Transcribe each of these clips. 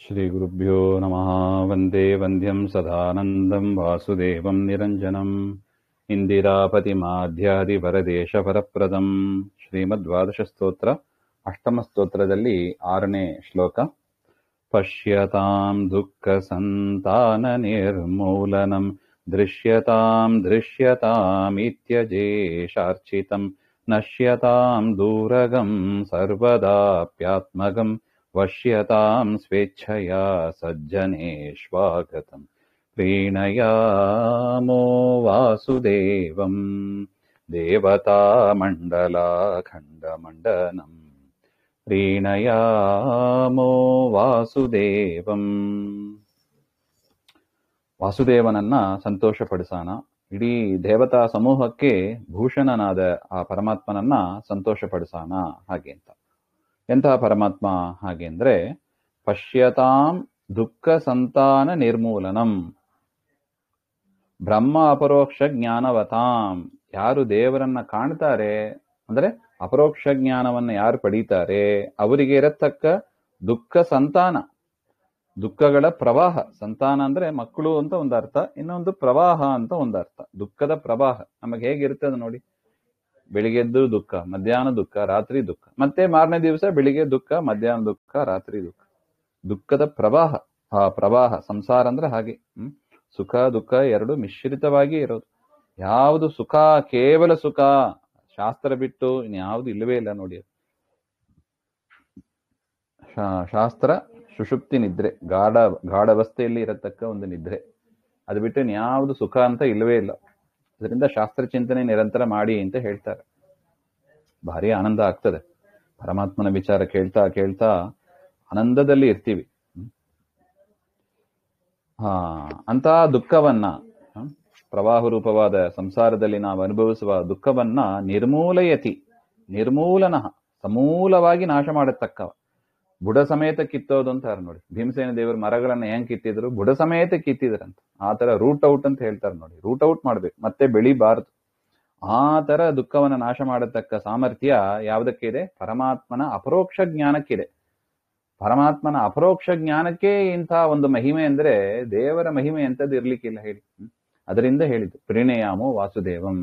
ಶ್ರೀಗುರುಭ್ಯೋ ನಮಃ. ವಂದೇ ವಂದ್ಯಂ ಸದಾನಂದಂ ವಾಸುದೇವಂ ನಿರಂಜನಂ ಇಂದಿರಾಪತಿಮಾಧ್ಯಾದಿಪರದೇಶಪರಪ್ರದಂ. ಶ್ರೀಮದ್ವಾದಶ ಸ್ತೋತ್ರ, ಅಷ್ಟಮ ಸ್ತೋತ್ರದಲ್ಲಿ 6ನೇ ಶ್ಲೋಕ. ಪಶ್ಯತಾಂ ದುಃಖ ಸಂತಾನ ನಿರ್ಮೂಲನಂ ದೃಶ್ಯತಾಂ ದೃಶ್ಯತಾಮಿತ್ಯಜೇಷಾರ್ಚಿತಂ ನಶ್ಯತಾಂ ದೂರಗಂ ಸರ್ವದಾಪ್ಯಾತ್ಮಗಂ ವಶ್ಯತಾಂ ಸ್ವೇಚ್ಛಯಾ ಸಜ್ಜನೇಷ್ವಾಗತಂ ಪ್ರೀಣಯಾಮೋ ವಾಸುದೇವಂ ದೇವತಾಮಂಡಲಾಖಂಡಮಂಡನಂ ಪ್ರೀಣಯಾಮೋ ವಾಸುದೇವಂ. ವಾಸುದೇವನನ್ನ ಸಂತೋಷಪಡಿಸೋಣ. ಇಡೀ ದೇವತಾ ಸಮೂಹಕ್ಕೆ ಭೂಷಣನಾದ ಆ ಪರಮಾತ್ಮನನ್ನ ಸಂತೋಷಪಡಿಸೋಣ. ಹಾಗೆ ಅಂತ. ಎಂತಹ ಪರಮಾತ್ಮ ಹಾಗೆ ಅಂದ್ರೆ, ಪಶ್ಯತಾಂ ದುಃಖ ಸಂತಾನ ನಿರ್ಮೂಲನಂ ಬ್ರಹ್ಮ ಅಪರೋಕ್ಷ ಜ್ಞಾನವತಾಂ. ಯಾರು ದೇವರನ್ನ ಕಾಣ್ತಾರೆ ಅಂದ್ರೆ ಅಪರೋಕ್ಷ ಜ್ಞಾನವನ್ನು ಯಾರು ಪಡೀತಾರೆ ಅವರಿಗೆ ಇರತಕ್ಕ ದುಃಖ ಸಂತಾನ, ದುಃಖಗಳ ಪ್ರವಾಹ. ಸಂತಾನ ಅಂದ್ರೆ ಮಕ್ಕಳು ಅಂತ ಒಂದು ಅರ್ಥ, ಇನ್ನೊಂದು ಪ್ರವಾಹ ಅಂತ ಒಂದು ಅರ್ಥ. ದುಃಖದ ಪ್ರವಾಹ ನಮಗೆ ಹೇಗಿರ್ತದೆ ನೋಡಿ. ಬೆಳಿಗ್ಗೆದ್ದು ದುಃಖ, ಮಧ್ಯಾಹ್ನ ದುಃಖ, ರಾತ್ರಿ ದುಃಖ, ಮತ್ತೆ ಮಾರನೇ ದಿವಸ ಬೆಳಿಗ್ಗೆ ದುಃಖ, ಮಧ್ಯಾಹ್ನ ದುಃಖ, ರಾತ್ರಿ ದುಃಖ. ದುಃಖದ ಪ್ರವಾಹ. ಆ ಪ್ರವಾಹ ಸಂಸಾರ ಅಂದ್ರೆ ಹಾಗೆ. ಸುಖ ದುಃಖ ಎರಡು ಮಿಶ್ರಿತವಾಗಿ ಇರೋದು. ಯಾವುದು ಸುಖ, ಕೇವಲ ಸುಖ, ಶಾಸ್ತ್ರ ಬಿಟ್ಟು ಇನ್ಯಾವುದು ಇಲ್ಲವೇ ಇಲ್ಲ ನೋಡಿ. ಶಾಸ್ತ್ರ ಸುಷುಪ್ತಿ ನಿದ್ರೆ, ಗಾಢಾವಸ್ಥೆಯಲ್ಲಿ ಇರತಕ್ಕ ಒಂದು ನಿದ್ರೆ. ಅದು ಬಿಟ್ಟು ಇನ್ಯಾವುದು ಸುಖ ಅಂತ ಇಲ್ಲವೇ ಇಲ್ಲ. ಅದರಿಂದ ಶಾಸ್ತ್ರ ಚಿಂತನೆ ನಿರಂತರ ಮಾಡಿ ಅಂತ ಹೇಳ್ತಾರೆ. ಭಾರಿ ಆನಂದ ಆಗ್ತದೆ. ಪರಮಾತ್ಮನ ವಿಚಾರ ಕೇಳ್ತಾ ಕೇಳ್ತಾ ಆನಂದದಲ್ಲಿ ಇರ್ತೀವಿ. ಅಂತ ದುಃಖವನ್ನ, ಪ್ರವಾಹ ರೂಪವಾದ ಸಂಸಾರದಲ್ಲಿ ನಾವು ಅನುಭವಿಸುವ ದುಃಖವನ್ನ ನಿರ್ಮೂಲಯತಿ, ನಿರ್ಮೂಲನ, ಸಮೂಲವಾಗಿ ನಾಶ ಮಾಡತಕ್ಕವ. ಬುಡ ಸಮೇತ ಕಿತ್ತೋದು ಅಂತಾರೆ ನೋಡಿ. ಭೀಮಸೇನ ದೇವರು ಮರಗಳನ್ನ ಹೆಂಗ್ ಕಿತ್ತಿದ್ರು, ಬುಡ ಸಮೇತ ಕಿತ್ತಿದ್ರಂತ. ಆ ತರ ರೂಟ್ ಔಟ್ ಅಂತ ಹೇಳ್ತಾರೆ ನೋಡಿ. ರೂಟ್ ಔಟ್ ಮಾಡ್ಬೇಕು, ಮತ್ತೆ ಬೆಳಿಬಾರದು. ಆ ತರ ದುಃಖವನ್ನ ನಾಶ ಮಾಡತಕ್ಕ ಸಾಮರ್ಥ್ಯ ಯಾವುದಕ್ಕಿದೆ? ಪರಮಾತ್ಮನ ಅಪರೋಕ್ಷ ಜ್ಞಾನಕ್ಕಿದೆ. ಪರಮಾತ್ಮನ ಅಪರೋಕ್ಷ ಜ್ಞಾನಕ್ಕೆ ಇಂಥ ಒಂದು ಮಹಿಮೆ ಅಂದ್ರೆ ದೇವರ ಮಹಿಮೆ ಎಂತದ್ದು ಇರ್ಲಿಕ್ಕಿಲ್ಲ ಹೇಳಿ. ಅದರಿಂದ ಹೇಳಿದ್ದು ಪ್ರೀಣಯಾಮೋ ವಾಸುದೇವಂ.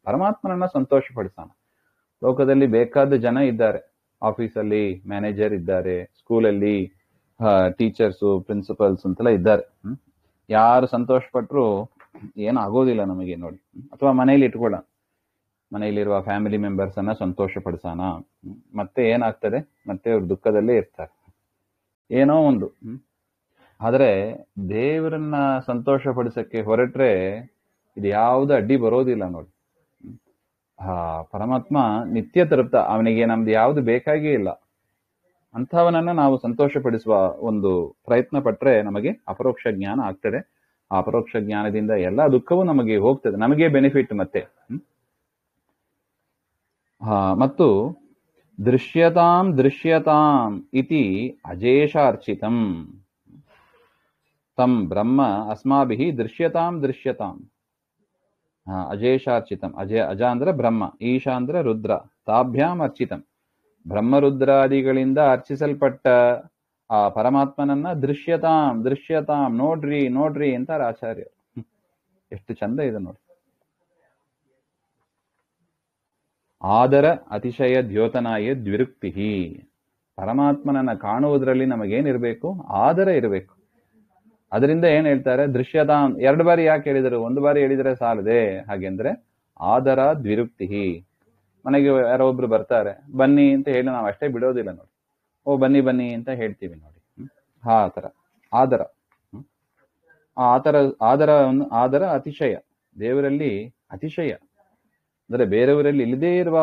ಪರಮಾತ್ಮನನ್ನ ಸಂತೋಷಪಡಿಸೋಣ. ಲೋಕದಲ್ಲಿ ಬೇಕಾದ ಜನ ಇದ್ದಾರೆ. ಆಫೀಸಲ್ಲಿ ಮ್ಯಾನೇಜರ್ ಇದ್ದಾರೆ, ಸ್ಕೂಲಲ್ಲಿ ಟೀಚರ್ಸು, ಪ್ರಿನ್ಸಿಪಲ್ಸ್ ಅಂತೆಲ್ಲ ಇದ್ದಾರೆ. ಯಾರು ಸಂತೋಷ ಪಟ್ರು ಏನು ಆಗೋದಿಲ್ಲ ನಮಗೆ ನೋಡಿ. ಅಥವಾ ಮನೇಲಿ ಇಟ್ಕೊಳ್ಳೋಣ, ಮನೆಯಲ್ಲಿರುವ ಫ್ಯಾಮಿಲಿ ಮೆಂಬರ್ಸ್ ಅನ್ನ ಸಂತೋಷ ಪಡಿಸೋಣ. ಮತ್ತೆ ಏನಾಗ್ತದೆ, ಮತ್ತೆ ಅವ್ರು ದುಃಖದಲ್ಲೇ ಇರ್ತಾರೆ. ಏನೋ ಒಂದು. ಆದ್ರೆ ದೇವರನ್ನ ಸಂತೋಷ ಪಡಿಸಕ್ಕೆ ಹೊರಟ್ರೆ ಇದು ಯಾವುದು ಅಡ್ಡಿ ಬರೋದಿಲ್ಲ ನೋಡಿ. ಪರಮಾತ್ಮ ನಿತ್ಯ ತೃಪ್ತ. ಅವನಿಗೆ ನಮ್ದು ಯಾವುದು ಬೇಕಾಗೇ ಇಲ್ಲ. ಅಂಥವನನ್ನ ನಾವು ಸಂತೋಷ ಪಡಿಸುವ ಒಂದು ಪ್ರಯತ್ನ ಪಟ್ರೆ ನಮಗೆ ಅಪರೋಕ್ಷ ಜ್ಞಾನ ಆಗ್ತದೆ. ಆ ಅಪರೋಕ್ಷ ಜ್ಞಾನದಿಂದ ಎಲ್ಲಾ ದುಃಖವೂ ನಮಗೆ ಹೋಗ್ತದೆ, ನಮಗೆ ಬೆನಿಫಿಟ್ ಮತ್ತೆ. ಮತ್ತು ದೃಶ್ಯತಾಂ ದೃಶ್ಯತಾಂ ಇತಿ ಅಜೇಷಾರ್ಚಿತಂ ತಂ ಬ್ರಹ್ಮ ಅಸ್ಮಾಭಿಃ ದೃಶ್ಯತಾಂ ದೃಶ್ಯತಾಂ. ಅಜೇಷಾರ್ಚಿತಂ. ಅಜ ಅಂದ್ರೆ ಬ್ರಹ್ಮ, ಈಶಾ ಅಂದ್ರೆ ರುದ್ರ, ತಾಭ್ಯಾಂ ಅರ್ಚಿತಂ. ಬ್ರಹ್ಮರುದ್ರಾದಿಗಳಿಂದ ಅರ್ಚಿಸಲ್ಪಟ್ಟ ಆ ಪರಮಾತ್ಮನನ್ನ ದೃಶ್ಯತಾಂ ದೃಶ್ಯತಾಂ, ನೋಡ್ರಿ ನೋಡ್ರಿ ಅಂತಾರೆ ಆಚಾರ್ಯರು. ಎಷ್ಟು ಚಂದ ಇದೆ ನೋಡಿ. ಆದರ ಅತಿಶಯ ದ್ಯೋತನಾಯ ದ್ವಿರುಕ್ತಿ. ಪರಮಾತ್ಮನನ್ನ ಕಾಣುವುದರಲ್ಲಿ ನಮಗೇನಿರ್ಬೇಕು? ಆದರ ಇರಬೇಕು. ಅದರಿಂದ ಏನ್ ಹೇಳ್ತಾರೆ? ದೃಶ್ಯತಾಂ. 2 ಬಾರಿ ಯಾಕೆ ಹೇಳಿದರು? 1 ಬಾರಿ ಹೇಳಿದ್ರೆ ಸಾಲದೆ. ಹಾಗೆಂದ್ರೆ ಆದರ ದ್ವಿರುಕ್ತಿ. ಮನೆಗೆ ಯಾರೋ ಒಬ್ರು ಬರ್ತಾರೆ, ಬನ್ನಿ ಅಂತ ಹೇಳಿ ನಾವು ಅಷ್ಟೇ ಬಿಡೋದಿಲ್ಲ ನೋಡಿ. ಓ ಬನ್ನಿ ಬನ್ನಿ ಅಂತ ಹೇಳ್ತೀವಿ ನೋಡಿ. ಆ ತರ ಆದರ. ಆದರ ಅತಿಶಯ. ದೇವರಲ್ಲಿ ಅತಿಶಯ ಅಂದ್ರೆ ಬೇರೆಯವರಲ್ಲಿ ಇಲ್ಲದೇ ಇರುವ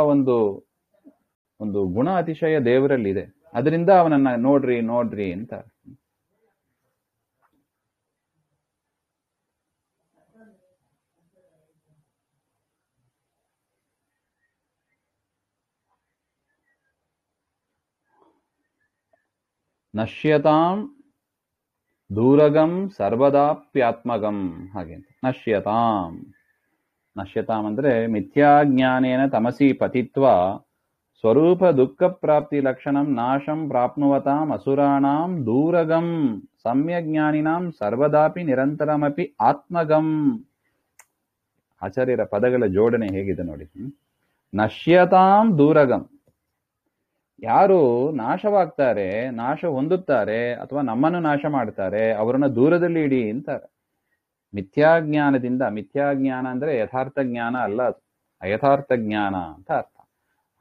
ಒಂದು ಗುಣ, ಅತಿಶಯ ದೇವರಲ್ಲಿ ಇದೆ. ಅದರಿಂದ ಅವನನ್ನ ನೋಡ್ರಿ ನೋಡ್ರಿ ಅಂತ. ನಶ್ಯತಾಂ ದೂರಗಂ ಸರ್ವದಾಪ್ಯಾತ್ಮಗಂ. ಹಾಗೆ ನಶ್ಯತಾಂ. ನಶ್ಯತಾಂ ಅಂದ್ರೆ ಮಿಥ್ಯಾಜ್ಞಾನೇನ ತಮಸಿ ಪತಿತ್ವ ಸ್ವರೂಪ ದುಃಖ ಪ್ರಾಪ್ತಿ ಲಕ್ಷಣಂ ನಾಶಂ ಪ್ರಾಪ್ನುವತಾಂ ಅಸುರಾಣಾಂ ದೂರಗಂ ಸಮ್ಯಜ್ಞಾನಿನಾಂ ಸರ್ವದಾಪಿ ನಿರಂತರಮಪಿ ಆತ್ಮಗಂ. ಆಚಾರ್ಯರ ಪದಗಳ ಜೋಡಣೆ ಹೇಗಿದೆ ನೋಡಿ. ನಶ್ಯತಾಂ ದೂರಗಂ, ಯಾರು ನಾಶವಾಗ್ತಾರೆ, ನಾಶ ಹೊಂದುತ್ತಾರೆ ಅಥವಾ ನಮ್ಮನ್ನು ನಾಶ ಮಾಡ್ತಾರೆ ಅವರನ್ನ ದೂರದಲ್ಲಿ ಇಡಿ ಅಂತಾರೆ. ಮಿಥ್ಯಾಜ್ಞಾನದಿಂದ, ಮಿಥ್ಯಾಜ್ಞಾನ ಅಂದ್ರೆ ಯಥಾರ್ಥ ಜ್ಞಾನ ಅಲ್ಲ, ಅದು ಅಯಥಾರ್ಥ ಜ್ಞಾನ ಅಂತ ಅರ್ಥ.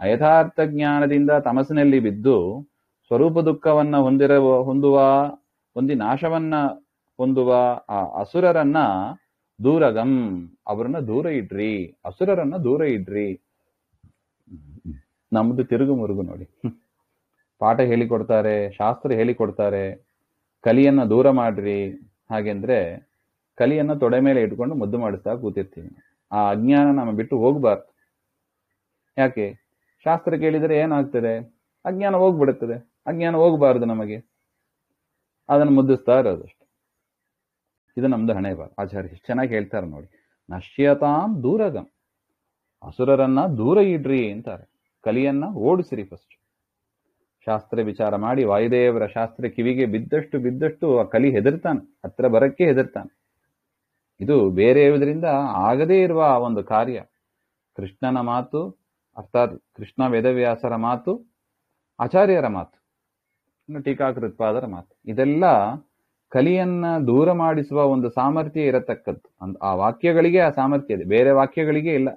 ಅಯಥಾರ್ಥ ಜ್ಞಾನದಿಂದ ತಮಸಿನಲ್ಲಿ ಬಿದ್ದು ಸ್ವರೂಪ ದುಃಖವನ್ನ ಹೊಂದುವ ಹೊಂದಿ ನಾಶವನ್ನ ಹೊಂದುವ ಆ ಅಸುರರನ್ನ ದೂರಗಂ, ಅವರನ್ನ ದೂರ ಇಡ್ರಿ, ಅಸುರರನ್ನ ದೂರ ಇಡ್ರಿ. ನಮ್ದು ತಿರುಗು ಮುರುಗು ನೋಡಿ. ಪಾಠ ಹೇಳಿಕೊಡ್ತಾರೆ, ಶಾಸ್ತ್ರ ಹೇಳಿಕೊಡ್ತಾರೆ, ಕಲಿಯನ್ನ ದೂರ ಮಾಡ್ರಿ. ಹಾಗೆಂದ್ರೆ ಕಲಿಯನ್ನ ತೊಡೆ ಮೇಲೆ ಇಟ್ಕೊಂಡು ಮುದ್ದು ಮಾಡಿಸ್ತಾ ಕೂತಿರ್ತೀವಿ. ಆ ಅಜ್ಞಾನ ನಮ್ಮ ಬಿಟ್ಟು ಹೋಗ್ಬಾರ್ದು. ಯಾಕೆ? ಶಾಸ್ತ್ರ ಕೇಳಿದರೆ ಏನಾಗ್ತದೆ? ಅಜ್ಞಾನ ಹೋಗ್ಬಿಡುತ್ತದೆ. ಅಜ್ಞಾನ ಹೋಗ್ಬಾರ್ದು ನಮಗೆ, ಅದನ್ನು ಮುದ್ದಿಸ್ತಾ ಇರೋದಷ್ಟೆ. ಇದು ನಮ್ದು ಹಣೆ ಬಾರ. ಆಚಾರ್ಯ ಎಷ್ಟು ಚೆನ್ನಾಗಿ ಹೇಳ್ತಾರೆ ನೋಡಿ. ನಶ್ಯತಾಂ ದೂರಗಂ, ಅಸುರರನ್ನ ದೂರ ಇಡ್ರಿ ಅಂತಾರೆ. ಕಲಿಯನ್ನ ಓಡಿಸಿರಿ ಫಸ್ಟ್. ಶಾಸ್ತ್ರ ವಿಚಾರ ಮಾಡಿ ವಾಯುದೇವರ ಶಾಸ್ತ್ರ ಕಿವಿಗೆ ಬಿದ್ದಷ್ಟು ಆ ಕಲಿ ಹೆದರ್ತಾನೆ, ಹತ್ರ ಬರಕ್ಕೆ ಹೆದರ್ತಾನೆ. ಇದು ಬೇರೆ ಯಾವುದರಿಂದ ಆಗದೇ ಇರುವ ಒಂದು ಕಾರ್ಯ. ಕೃಷ್ಣನ ಮಾತು, ಅರ್ಥಾತ್ ಕೃಷ್ಣ ವೇದವ್ಯಾಸರ ಮಾತು, ಆಚಾರ್ಯರ ಮಾತು, ಇನ್ನು ಟೀಕಾಕೃತ್ಪಾದರ ಮಾತು, ಇದೆಲ್ಲ ಕಲಿಯನ್ನ ದೂರ ಮಾಡಿಸುವ ಒಂದು ಸಾಮರ್ಥ್ಯ ಇರತಕ್ಕದ್ದು. ಆ ವಾಕ್ಯಗಳಿಗೆ ಆ ಸಾಮರ್ಥ್ಯ ಇದೆ, ಬೇರೆ ವಾಕ್ಯಗಳಿಗೆ ಇಲ್ಲ.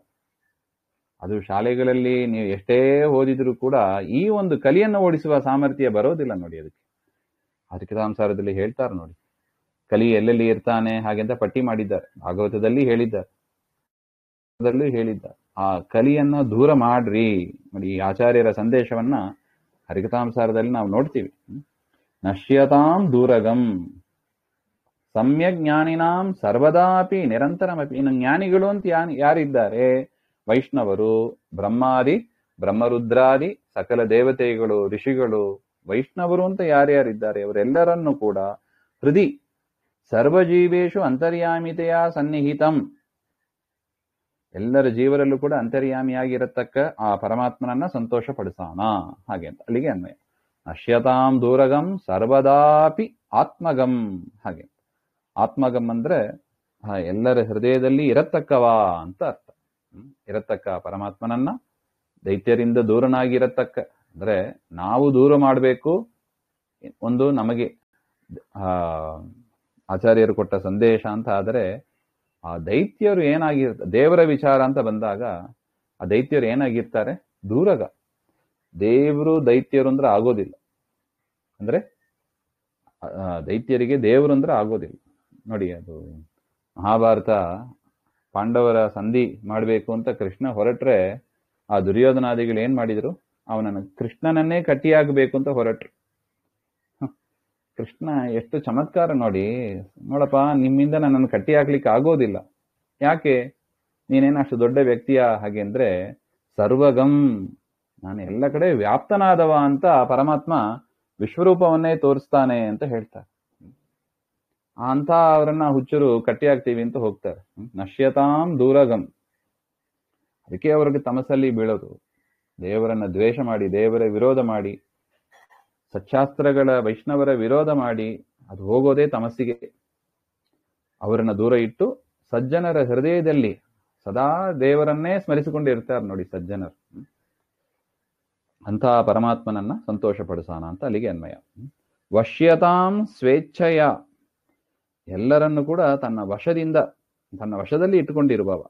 ಅದು ಶಾಲೆಗಳಲ್ಲಿ ನೀವು ಎಷ್ಟೇ ಓದಿದ್ರು ಕೂಡ ಈ ಒಂದು ಕಲಿಯನ್ನು ಓಡಿಸುವ ಸಾಮರ್ಥ್ಯ ಬರೋದಿಲ್ಲ ನೋಡಿ. ಅದಕ್ಕೆ ಸಂಸಾರದಲ್ಲಿ ಹೇಳ್ತಾರೆ ನೋಡಿ, ಕಲಿ ಎಲ್ಲೆಲ್ಲಿ ಇರ್ತಾನೆ ಹಾಗೆಂತ ಪಟ್ಟಿ ಮಾಡಿದ್ದಾರೆ. ಭಾಗವತದಲ್ಲಿ ಹೇಳಿದ್ದಾರೆ, ಆ ಕಲಿಯನ್ನ ದೂರ ಮಾಡ್ರಿ ನೋಡಿ. ಈ ಆಚಾರ್ಯರ ಸಂದೇಶವನ್ನ ಹರಿಕಥಾಂಸಾರದಲ್ಲಿ ನಾವು ನೋಡ್ತೀವಿ. ನಶ್ಯತಾಂ ದೂರಗಂ ಸಮ್ಯಕ್ ಜ್ಞಾನಿನಾಂ ಸರ್ವದಾಪಿ ನಿರಂತರಮಪಿ. ಇನ್ನು ಜ್ಞಾನಿಗಳು ಅಂತ ಯಾರಿದ್ದಾರೆ? ವೈಷ್ಣವರು, ಬ್ರಹ್ಮಾದಿ ಬ್ರಹ್ಮರುದ್ರಾದಿ ಸಕಲ ದೇವತೆಗಳು, ಋಷಿಗಳು, ವೈಷ್ಣವರು ಅಂತ ಯಾರ್ಯಾರಿದ್ದಾರೆ ಅವರೆಲ್ಲರನ್ನೂ ಕೂಡ ಹೃದಯ ಸರ್ವಜೀವೇಶು ಅಂತರ್ಯಾಮಿತೆಯ ಸನ್ನಿಹಿತಂ, ಎಲ್ಲರ ಜೀವರಲ್ಲೂ ಕೂಡ ಅಂತರ್ಯಾಮಿಯಾಗಿರತಕ್ಕ ಆ ಪರಮಾತ್ಮನನ್ನ ಸಂತೋಷ ಪಡಿಸೋಣ. ಹಾಗೆ ಅಂತ ಅಲ್ಲಿಗೆ ಅನ್ವಯ. ನಶ್ಯತಾಂ ದೂರಗಂ ಸರ್ವದಾಪಿ ಆತ್ಮಗಂ. ಹಾಗೆ ಆತ್ಮಗಂ ಅಂದ್ರೆ ಎಲ್ಲರ ಹೃದಯದಲ್ಲಿ ಇರತಕ್ಕವ ಅಂತ ಅರ್ಥ. ಇರತಕ್ಕ ಪರಮಾತ್ಮನನ್ನ ದೈತ್ಯರಿಂದ ದೂರನಾಗಿರತಕ್ಕ, ಅಂದ್ರೆ ನಾವು ದೂರ ಮಾಡಬೇಕು. ಒಂದು ನಮಗೆ ಆಚಾರ್ಯರು ಕೊಟ್ಟ ಸಂದೇಶ ಅಂತ ಆದರೆ, ಆ ದೈತ್ಯರು ಏನಾಗಿರ್ತಾರೆ, ದೇವರ ವಿಚಾರ ಅಂತ ಬಂದಾಗ ಆ ದೈತ್ಯರು ಏನಾಗಿರ್ತಾರೆ? ದೂರಗ. ದೇವರು ದೈತ್ಯರು ಅಂದ್ರೆ ಆಗೋದಿಲ್ಲ. ಅಂದ್ರೆ ದೈತ್ಯರಿಗೆ ದೇವರು ಅಂದ್ರೆ ಆಗೋದಿಲ್ಲ ನೋಡಿ. ಅದು ಮಹಾಭಾರತ ಪಾಂಡವರ ಸಂಧಿ ಮಾಡಬೇಕು ಅಂತ ಕೃಷ್ಣ ಹೊರಟ್ರೆ ಆ ದುರ್ಯೋಧನಾದಿಗಳು ಏನ್ ಮಾಡಿದ್ರು? ಅವನನ್ನು ಕೃಷ್ಣನನ್ನೇ ಕಟ್ಟಿಯಾಗಬೇಕು ಅಂತ ಹೊರಟ್ರು. ಕೃಷ್ಣ ಎಷ್ಟು ಚಮತ್ಕಾರ ನೋಡಿ. ನೋಡಪ್ಪ, ನಿಮ್ಮಿಂದ ನನ್ನನ್ನು ಕಟ್ಟಿ ಹಾಕ್ಲಿಕ್ಕೆ ಆಗೋದಿಲ್ಲ. ಯಾಕೆ? ನೀನೇನು ಅಷ್ಟು ದೊಡ್ಡ ವ್ಯಕ್ತಿಯ? ಹಾಗೆ ಅಂದ್ರೆ ಸರ್ವಗಂ, ನಾನು ಎಲ್ಲ ಕಡೆ ವ್ಯಾಪ್ತನಾದವ ಅಂತ ಪರಮಾತ್ಮ ವಿಶ್ವರೂಪವನ್ನೇ ತೋರಿಸ್ತಾನೆ ಅಂತ ಹೇಳ್ತಾರೆ. ಅಂತ ಅವರನ್ನ ಹುಚ್ಚರು ಕಟ್ಟಿ ಹಾಕ್ತೀವಿ ಅಂತ ಹೋಗ್ತಾರೆ. ನಶ್ಯತಾಂ ದೂರಗಂ. ಅದಕ್ಕೆ ಅವ್ರಿಗೆ ತಮಸಲ್ಲಿ ಬೀಳೋದು. ದೇವರನ್ನ ದ್ವೇಷ ಮಾಡಿ, ದೇವರ ವಿರೋಧ ಮಾಡಿ, ಸಚ್ಚಾಸ್ತ್ರಗಳ ವೈಷ್ಣವರ ವಿರೋಧ ಮಾಡಿ ಅದು ಹೋಗೋದೇ ತಮಸ್ಸಿಗೆ. ಅವರನ್ನ ದೂರ ಇಟ್ಟು ಸಜ್ಜನರ ಹೃದಯದಲ್ಲಿ ಸದಾ ದೇವರನ್ನೇ ಸ್ಮರಿಸಿಕೊಂಡಿರ್ತಾರೆ ನೋಡಿ ಸಜ್ಜನರು. ಅಂತಹ ಪರಮಾತ್ಮನನ್ನ ಸಂತೋಷ ಪಡಿಸೋಣ ಅಂತ ಅಲ್ಲಿಗೆ ಅನ್ವಯ. ವಶ್ಯತಾಂ ಸ್ವೇಚ್ಛಯ, ಎಲ್ಲರನ್ನು ಕೂಡ ತನ್ನ ವಶದಿಂದ, ತನ್ನ ವಶದಲ್ಲಿ ಇಟ್ಟುಕೊಂಡಿರುವವ.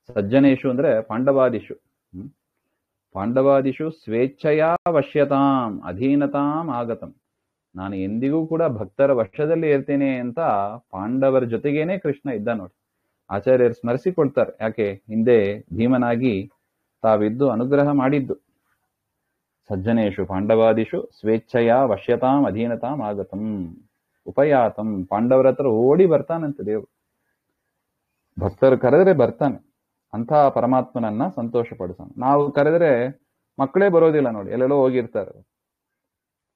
ಸಜ್ಜನೇಶು ಅಂದ್ರೆ ಪಾಂಡವಾದಿಷು. ಪಾಂಡವಾದಿಷು ಸ್ವೇಚ್ಛೆಯ ವಶ್ಯತಾಂ ಅಧೀನತಾಂ ಆಗತಂ. ನಾನು ಎಂದಿಗೂ ಕೂಡ ಭಕ್ತರ ವಶದಲ್ಲಿ ಇರ್ತೇನೆ ಅಂತ ಪಾಂಡವರ ಜೊತೆಗೇನೆ ಕೃಷ್ಣ ಇದ್ದ ನೋಡಿ. ಆಚಾರ್ಯರು ಸ್ಮರಿಸಿಕೊಳ್ತಾರೆ. ಯಾಕೆ? ಹಿಂದೆ ಭೀಮನಾಗಿ ತಾವಿದ್ದು ಅನುಗ್ರಹ ಮಾಡಿದ್ದು. ಸಜ್ಜನೇಶು ಪಾಂಡವಾದಿಷು ಸ್ವೇಚ್ಛೆಯ ವಶ್ಯತಾಂ ಅಧೀನತಾಂ ಆಗತಂ ಉಪಯಾತಂ. ಪಾಂಡವರ ಹತ್ರ ಓಡಿ ಬರ್ತಾನಂತೆ ದೇವರು. ಭಕ್ತರು ಕರೆದರೆ ಬರ್ತಾನೆ. ಅಂಥ ಪರಮಾತ್ಮನನ್ನ ಸಂತೋಷ ಪಡಿಸೋಣ. ನಾವು ಕರೆದರೆ ಮಕ್ಕಳೇ ಬರೋದಿಲ್ಲ ನೋಡಿ, ಎಲ್ಲೆಲ್ಲೋ ಹೋಗಿರ್ತಾರೆ.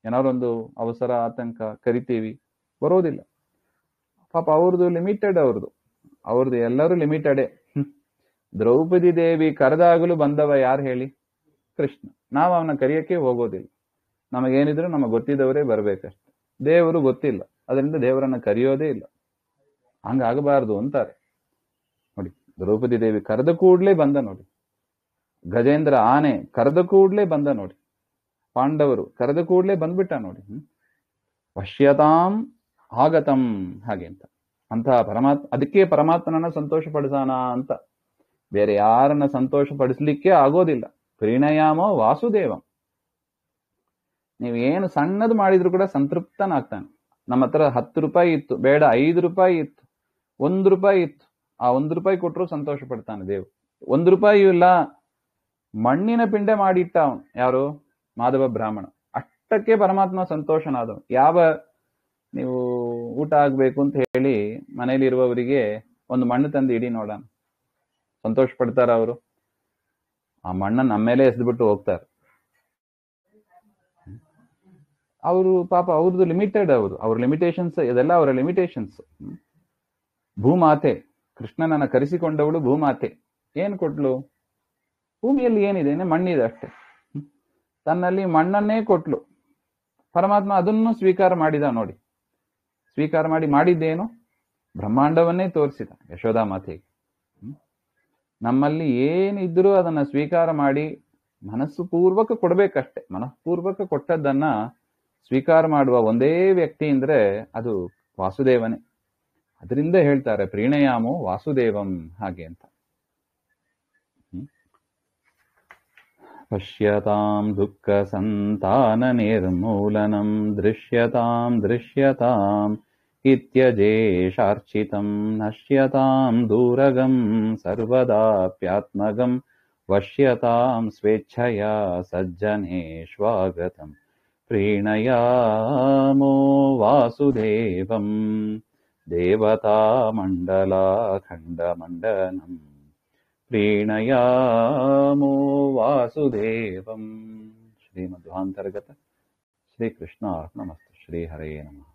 ಏನಾರೊಂದು ಅವಸರ ಆತಂಕ ಕರಿತೀವಿ, ಬರೋದಿಲ್ಲ. ಪಾಪ ಅವ್ರದ್ದು ಲಿಮಿಟೆಡ್, ಅವ್ರದ್ದು ಎಲ್ಲರೂ ಲಿಮಿಟೆಡೇ. ದ್ರೌಪದಿ ದೇವಿ ಕರೆದಾಗಲೂ ಬಂದವ ಯಾರು ಹೇಳಿ? ಕೃಷ್ಣ. ನಾವು ಅವನ ಕರೆಯಕ್ಕೆ ಹೋಗೋದಿಲ್ಲ. ನಮಗೇನಿದ್ರು ನಮಗೆ ಗೊತ್ತಿದ್ದವರೇ ಬರ್ಬೇಕಷ್ಟೆ. ದೇವರು ಗೊತ್ತಿಲ್ಲ, ಅದರಿಂದ ದೇವರನ್ನ ಕರೆಯೋದೇ ಇಲ್ಲ. ಹಂಗಾಗಬಾರ್ದು ಅಂತಾರೆ ನೋಡಿ. ದ್ರೌಪದಿ ದೇವಿ ಕರೆದ ಕೂಡ್ಲೇ ಬಂದ ನೋಡಿ. ಗಜೇಂದ್ರ ಆನೆ ಕರೆದ ಕೂಡ್ಲೇ ಬಂದ ನೋಡಿ. ಪಾಂಡವರು ಕರೆದ ಕೂಡ್ಲೇ ಬಂದ್ಬಿಟ್ಟ ನೋಡಿ. ಪಶ್ಯತಾಂ ಆಗತಂ ಹಾಗೆ ಅಂತ. ಅಂತಹ ಪರಮಾತ್ಮ, ಅದಕ್ಕೆ ಪರಮಾತ್ಮನನ್ನ ಸಂತೋಷ ಪಡಿಸೋಣ ಅಂತ. ಬೇರೆ ಯಾರನ್ನ ಸಂತೋಷ ಪಡಿಸ್ಲಿಕ್ಕೆ ಆಗೋದಿಲ್ಲ. ಪ್ರೀಣಯಾಮೋ ವಾಸುದೇವಂ. ನೀವೇನು ಸಣ್ಣದು ಮಾಡಿದ್ರು ಕೂಡ ಸಂತೃಪ್ತನಾಗ್ತಾನೆ. ನಮ್ಮ ಹತ್ರ 10 ರೂಪಾಯಿ ಇತ್ತು, ಬೇಡ 5 ರೂಪಾಯಿ ಇತ್ತು, 1 ರೂಪಾಯಿ ಇತ್ತು, ಆ 1 ರೂಪಾಯಿ ಕೊಟ್ಟರು ಸಂತೋಷ ಪಡ್ತಾನೆ ದೇವ್ರು. 1 ರೂಪಾಯಿಯೂ ಇಲ್ಲ, ಮಣ್ಣಿನ ಪಿಂಡ ಮಾಡಿಟ್ಟ ಅವನು, ಯಾರು? ಮಾಧವ ಬ್ರಾಹ್ಮಣ. ಅಷ್ಟಕ್ಕೆ ಪರಮಾತ್ಮ ಸಂತೋಷನಾದವನು. ಯಾವ ನೀವು ಊಟ ಆಗ್ಬೇಕು ಅಂತ ಹೇಳಿ ಮನೇಲಿ ಇರುವವರಿಗೆ ಒಂದು ಮಣ್ಣು ತಂದು ಇಡಿ ನೋಡೋಣ, ಸಂತೋಷ ಪಡ್ತಾರ ಅವರು? ಆ ಮಣ್ಣನ್ನು ನಮ್ಮ ಮೇಲೆ ಎಸೆದ್ಬಿಟ್ಟು ಹೋಗ್ತಾರೆ. ಅವರು ಪಾಪ ಅವ್ರದ್ದು ಲಿಮಿಟೆಡ್, ಅವ್ರ ಲಿಮಿಟೇಷನ್ಸ್ ಇದೆಲ್ಲ, ಅವರ ಲಿಮಿಟೇಷನ್ಸ್. ಭೂಮಾತೆ ಕೃಷ್ಣನನ್ನ ಕರೆಸಿಕೊಂಡವಳು ಭೂಮಾತೆ ಏನ್ ಕೊಟ್ಲು? ಭೂಮಿಯಲ್ಲಿ ಏನಿದೆ? ಮಣ್ಣಿದೆ ಅಷ್ಟೇ. ತನ್ನಲ್ಲಿ ಮಣ್ಣನ್ನೇ ಕೊಟ್ಲು. ಪರಮಾತ್ಮ ಅದನ್ನು ಸ್ವೀಕಾರ ಮಾಡಿದ ನೋಡಿ. ಸ್ವೀಕಾರ ಮಾಡಿದ್ದೇನು? ಬ್ರಹ್ಮಾಂಡವನ್ನೇ ತೋರಿಸಿದ ಯಶೋಧಾ ಮಾತೆಗೆ. ನಮ್ಮಲ್ಲಿ ಏನಿದ್ರೂ ಅದನ್ನ ಸ್ವೀಕಾರ ಮಾಡಿ ಮನಸ್ಸು ಪೂರ್ವಕ ಕೊಡ್ಬೇಕಷ್ಟೆ. ಮನಃಪೂರ್ವಕ ಕೊಟ್ಟದ್ದನ್ನ ಸ್ವೀಕಾರ ಮಾಡುವ ಒಂದೇ ವ್ಯಕ್ತಿ ಅಂದ್ರೆ ಅದು ವಾಸುದೇವನೇ. ಅದರಿಂದ ಹೇಳ್ತಾರೆ ಪ್ರೀಣಯಾಮೋ ವಾಸುದೇವಂ ಹಾಗೆ ಅಂತ. ಪಶ್ಯತಾಂ ದುಃಖ ಸಂತಾನ ನಿರ್ಮೂಲನಂ ದೃಶ್ಯತಾಂ ದೃಶ್ಯತಾಂ ಇತ್ಯಜೇಷಾರ್ಚಿತಂ ನಶ್ಯತಾಂ ದೂರಗಂ ಸರ್ವದಾಪ್ಯಾತ್ಮಗಂ ವಶ್ಯತಾಂ ಸ್ವೇಚ್ಛಯಾ ಸಜ್ಜನೇಷ್ವಾಗತಂ ಪ್ರೀಣಯಾಮೋ ವಾಸುದೇವಂ ದೇವತಾಮಂಡಲಾಖಂಡಮಂಡನಂ ಪ್ರೀಣಯಾಮೋ ವಾಸುದೇವಂ. ಶ್ರೀಮಧ್ವಾಂತರ್ಗತ ಶ್ರೀಕೃಷ್ಣಾರ್ಪಣಮಸ್ತು. ಶ್ರೀಹರೇ ನಮಃ.